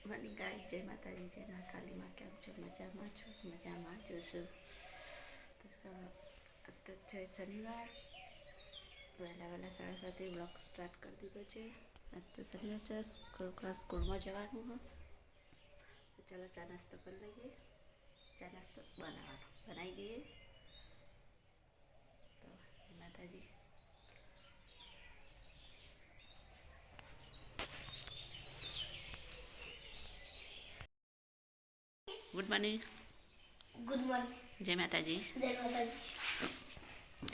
મને ગાય જય માતાજી જય મા કાલીમાં કેમ છો? મજામાં છો? મજામાં જોશું તો તો છે શનિવાર વહેલા 7:30 બ્લોગ સ્ટાર્ટ કરી દીધો છે. આજ તો શનિવાર છે, સ્કૂલમાં જવાનું હોય તો ચાલો ચા નાસ્તો કરી લઈએ. ચા નાસ્તો બનાવી દઈએ તો જય માતાજી. Good morning. Good morning. જય માતાજી. જય માતાજી.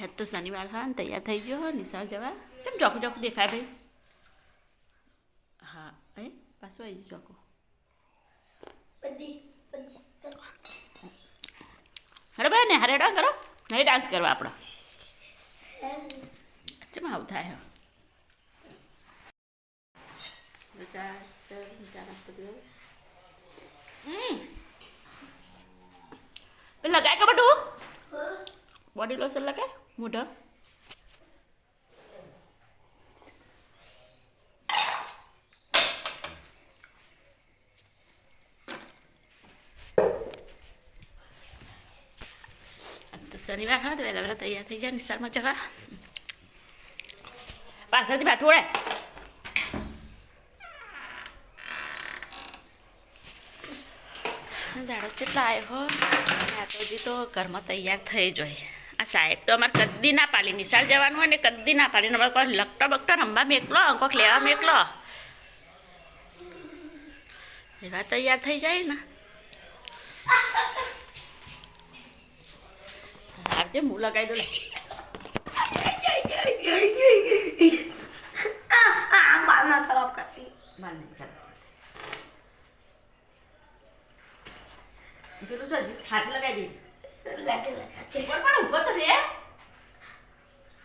આજ તો શનિવાર હા ને તૈયાર થઈ ગયો હોય નિશાળ જવા. કેમ ચોખ્ખું ચોખ્ખું દેખાય ભાઈ? હા એ પાછું આવી ગયું ચોખ્ખું. હરે ભાઈ ને હરે ડાન્સ કરો. નહીં ડાન્સ કરવા આપણો. ચમ આવું થાય ચા નાસ્તો પીવો. લગાય કે બધું બોડી લોશન લગાય મોઢા. તો શનિવાર હા તો વહેલા તૈયાર થઈ જાય નિશાળમાં જવા. પાછળથી બાથું ઓળે. દાડો કેટલા આવ્યો હોય આ તો હજી તો ઘરમાં તૈયાર થઈ જ હોય. આ સાહેબ તો અમારે કદી ના પાલી નિશાળ જવાનું હોય ને કદી ના પાલી અમારે કોઈ લગતા બગતા રમવા મેકલો કોઈક લેવા મેકલો એવા તૈયાર થઈ જાય ને. આવજે હું લગાવી દઉં. ખરાબ કરતી પેલું જો હાથ લગાવી લેટ લગા છે પણ ઉભો તો રે.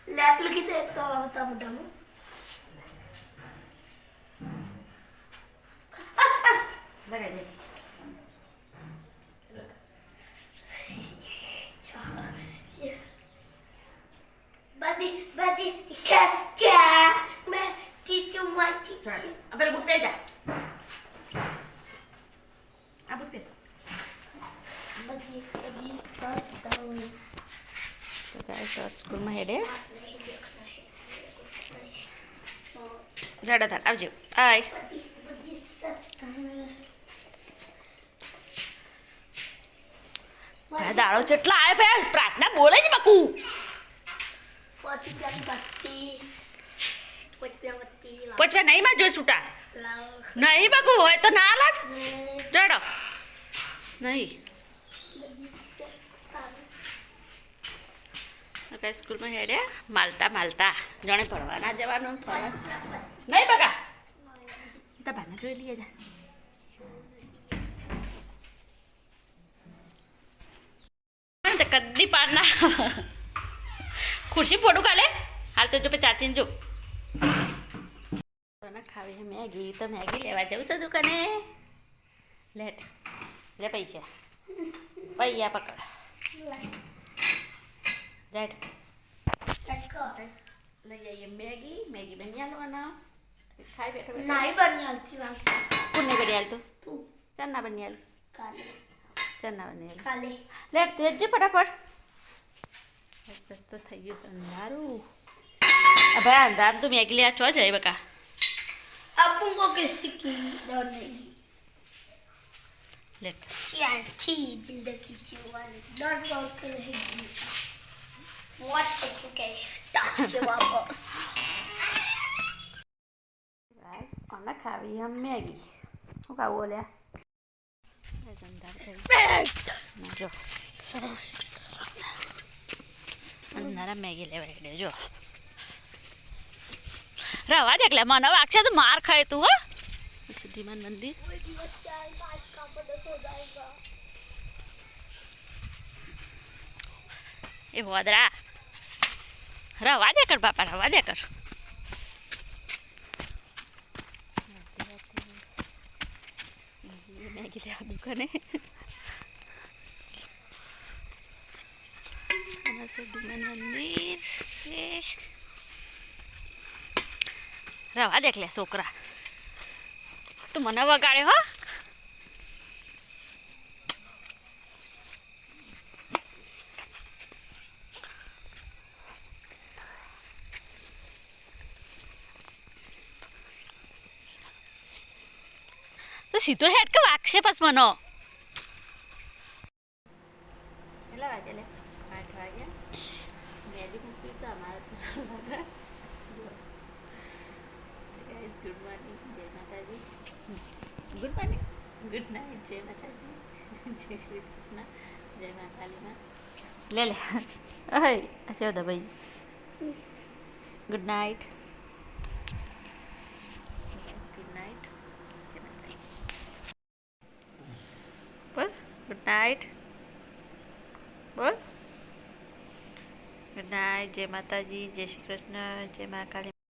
લેટ લગી તો એક તો આવતા મોઢામાં લગાવી દે. બધી क्या मैं चीचू माची અબે બુટ પે જા. આ બુટ પે बदी बताओ તો ગાઈસ સ્કૂલમાં હેડે જાડા થાર આવજો. આય बदी દાડો કેટલા આવે ભાઈ પ્રાર્થના બોલે જ બકુ. पोची प्यारी बत्ती પચવા નહીં માં જોઈ છૂટા लाओ નહીં બકુ હોય તો ના લાગ જડો નહીં. કઈ સ્કૂલમાં હેડે માલતા જાણે ભણવાના જવાનું ફરવા નહીં બગા તા ભાના જોઈ લઈએ જા. તો કદી પાર ના ખુરશી ફોટું કાલે હાલ તો જો ચાચીને જો ખાવી મેગી તો મેગી લેવા જવું છે દુકાને. લેટ લે પૈસા પકડ જાટ લઈ આવીએ મેગી બની આલવાના ખાઈ બેઠો नहीं बनी आती बात કોને બની આલ તું तू ચન્ના બની આલ काले ચન્ના બની આલ काले લેટ તું જ ફટાફટ. બસ તો થઈ ગયું છે અંધારું. ભાઈ અંધારું તો મેગી લેવા છો જાય બકા. अपन को किसी की डर नहीं લેટ क्या थी जिंदगी जीवानी डर डर के रहेगी व्हाट कर चुके हैं वापस અને ખાવી હમ મેગી શું ખાવું ઓલ્યા જો અંધારા મેગી લેવા હેડે જો રવા દે એટલે મને વાગશે તો માર ખાય તું હો. સિદ્ધિમાન મંદિર એ હોદરા રવા દે કર બાપા રવા દે કર. મેગી લેવા દુકાને સિદ્ધિમાન મંદિર રવા દેખ લે છોકરા તું મને વગાડે હો તો સીધો હેડ કે વાગશે પાસ મનો કેટલા વાગે લે 8 વાગ્યા મેદી મૂકી છે અમારા સર જો ગાઈસ ગુડ મોર્નિંગ જય માતાજી ગુડ મોર્નિંગ ગુડ નાઇટ જય માતાજી જય શ્રી કૃષ્ણ જય મા કાલીમાં લે લે અહે અચ્છા દબાઈ ગુડ નાઇટ ગુડ નાઇટ બોલ ગુડ નાઇટ બોલ ગુડ નાઇટ જય માતાજી જય શ્રી કૃષ્ણ જય મા કાલી